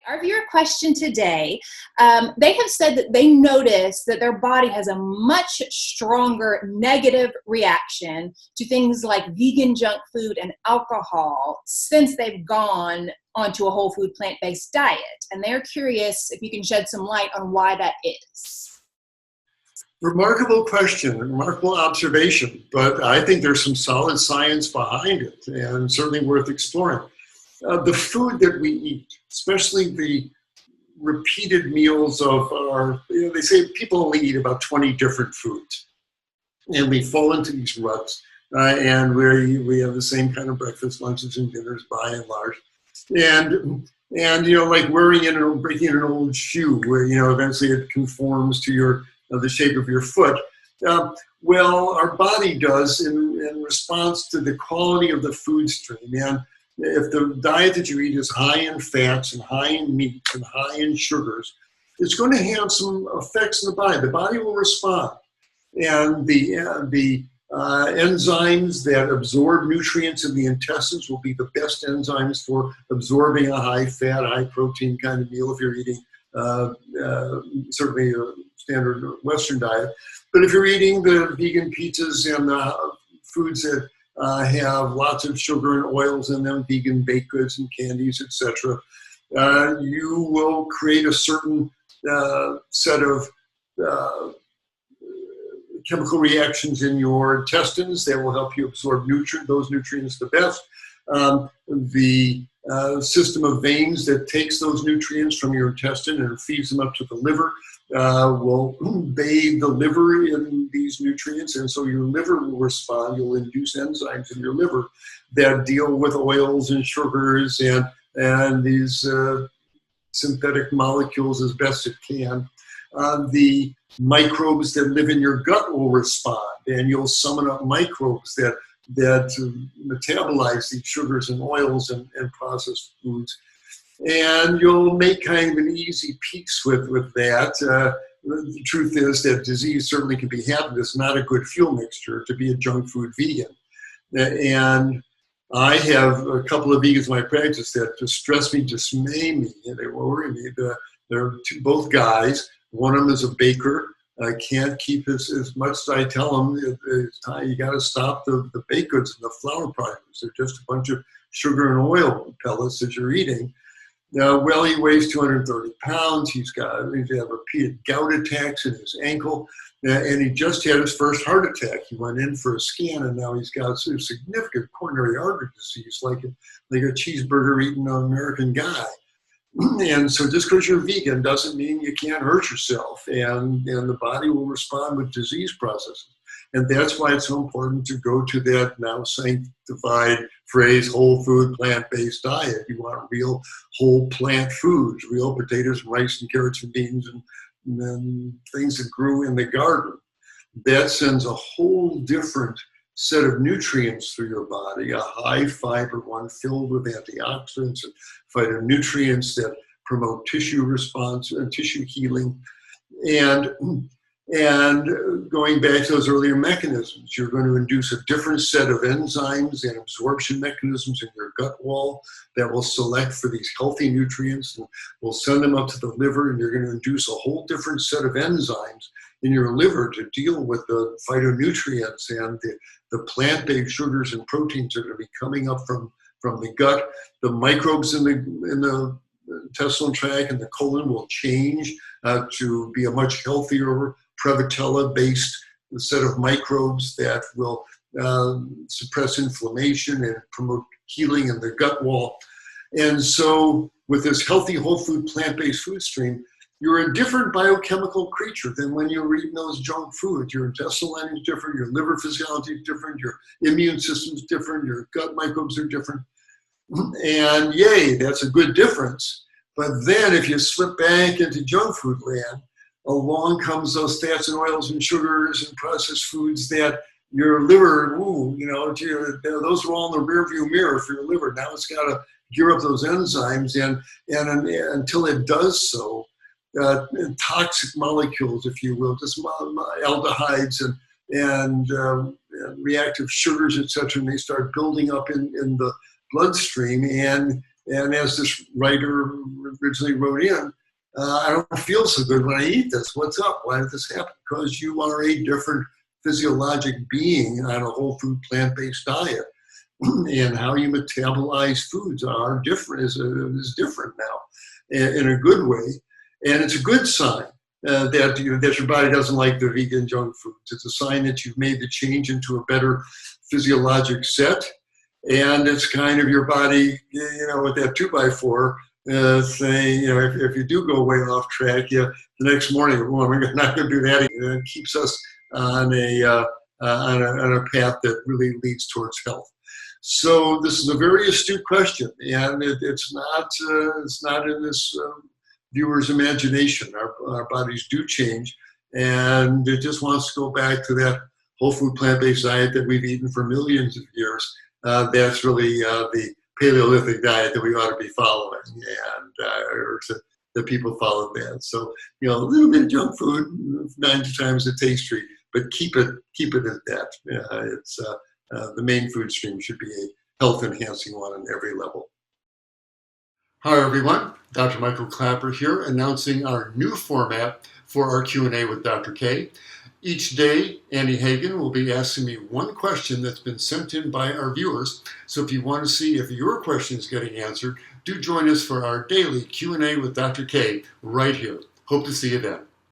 Our viewer question today, they have said that they notice that their body has a much stronger negative reaction to things like vegan junk food and alcohol since they've gone onto a whole food plant-based diet. And they're curious if you can shed some light on why that is. Remarkable question, remarkable observation, but I think there's some solid science behind it and certainly worth exploring. The food that we eat, especially the repeated meals of our, they say people only eat about 20 different foods. And we fall into these ruts, and we have the same kind of breakfast, lunches, and dinners by and large. And like breaking in an old shoe where, eventually it conforms to the shape of your foot. Well, our body does in response to the quality of the food stream. And if the diet that you eat is high in fats and high in meats and high in sugars, it's going to have some effects in the body. The body will respond. And the enzymes that absorb nutrients in the intestines will be the best enzymes for absorbing a high fat, high protein kind of meal if you're eating certainly a standard Western diet. But if you're eating the vegan pizzas and foods that have lots of sugar and oils in them, vegan baked goods and candies, etc., you will create a certain set of chemical reactions in your intestines that will help you absorb those nutrients the best. The system of veins that takes those nutrients from your intestine and feeds them up to the liver will bathe the liver in these nutrients, and so your liver will respond. You'll induce enzymes in your liver that deal with oils and sugars and these synthetic molecules as best it can. The microbes that live in your gut will respond, and you'll summon up microbes that metabolize these sugars and oils and processed foods. And you'll make kind of an easy peace with that. The truth is that disease certainly can be happening. It's not a good fuel mixture to be a junk food vegan. And I have a couple of vegans in my practice that distress me, dismay me, and they worry me. They're both guys. One of them is a baker. I can't keep as much as I tell them. You got to stop the baked goods and the flour products. They're just a bunch of sugar and oil pellets that you're eating. Well, he weighs 230 pounds. He's have repeated gout attacks in his ankle, and he just had his first heart attack. He went in for a scan, and now he's got significant coronary artery disease, like a cheeseburger-eating American guy. And so just because you're vegan doesn't mean you can't hurt yourself, and the body will respond with disease processes. And that's why it's so important to go to that now sanctified phrase, whole food, plant-based diet. You want real whole plant foods, real potatoes, rice, and carrots and beans, and things that grew in the garden. That sends a whole different set of nutrients through your body, a high fiber one filled with antioxidants and phytonutrients that promote tissue response and tissue healing. And going back to those earlier mechanisms, you're going to induce a different set of enzymes and absorption mechanisms in your gut wall that will select for these healthy nutrients and will send them up to the liver, and you're going to induce a whole different set of enzymes in your liver to deal with the phytonutrients and the plant-based sugars and proteins that are going to be coming up from the gut. The microbes in the intestinal tract and the colon will change to be a much healthier Prevotella-based set of microbes that will suppress inflammation and promote healing in the gut wall. And so with this healthy, whole food, plant-based food stream, you're a different biochemical creature than when you were eating those junk foods. Your intestinal lining is different, your liver physiology is different, your immune system is different, your gut microbes are different. And yay, that's a good difference. But then if you slip back into junk food land, along comes those fats and oils and sugars and processed foods that your liver, those are all in the rearview mirror for your liver. Now it's got to gear up those enzymes, and until it does so, toxic molecules, if you will, just aldehydes and reactive sugars, etc., and they start building up in the bloodstream, and And as this writer originally wrote in, I don't feel so good when I eat this. What's up? Why did this happen? Because you are a different physiologic being on a whole food plant-based diet. And how you metabolize foods are different, is different now in a good way. And it's a good sign that your body doesn't like the vegan junk foods. It's a sign that you've made the change into a better physiologic set. And it's kind of your body, with that 2x4 saying, if you do go way off track, the next morning, we're not going to do that again. It keeps us on a path that really leads towards health. So this is a very astute question, and it's not in this viewer's imagination. Our bodies do change, and it just wants to go back to that whole food plant-based diet that we've eaten for millions of years. That's really the Paleolithic diet that we ought to be following, and that people follow that. So a little bit of junk food, 90 times a taste treat, but keep it at that. The main food stream should be a health-enhancing one on every level. Hi everyone, Dr. Michael Klaper here, announcing our new format for our Q&A with Dr. K. Each day, Annie Hagen will be asking me one question that's been sent in by our viewers. So if you want to see if your question is getting answered, do join us for our daily Q&A with Dr. K right here. Hope to see you then.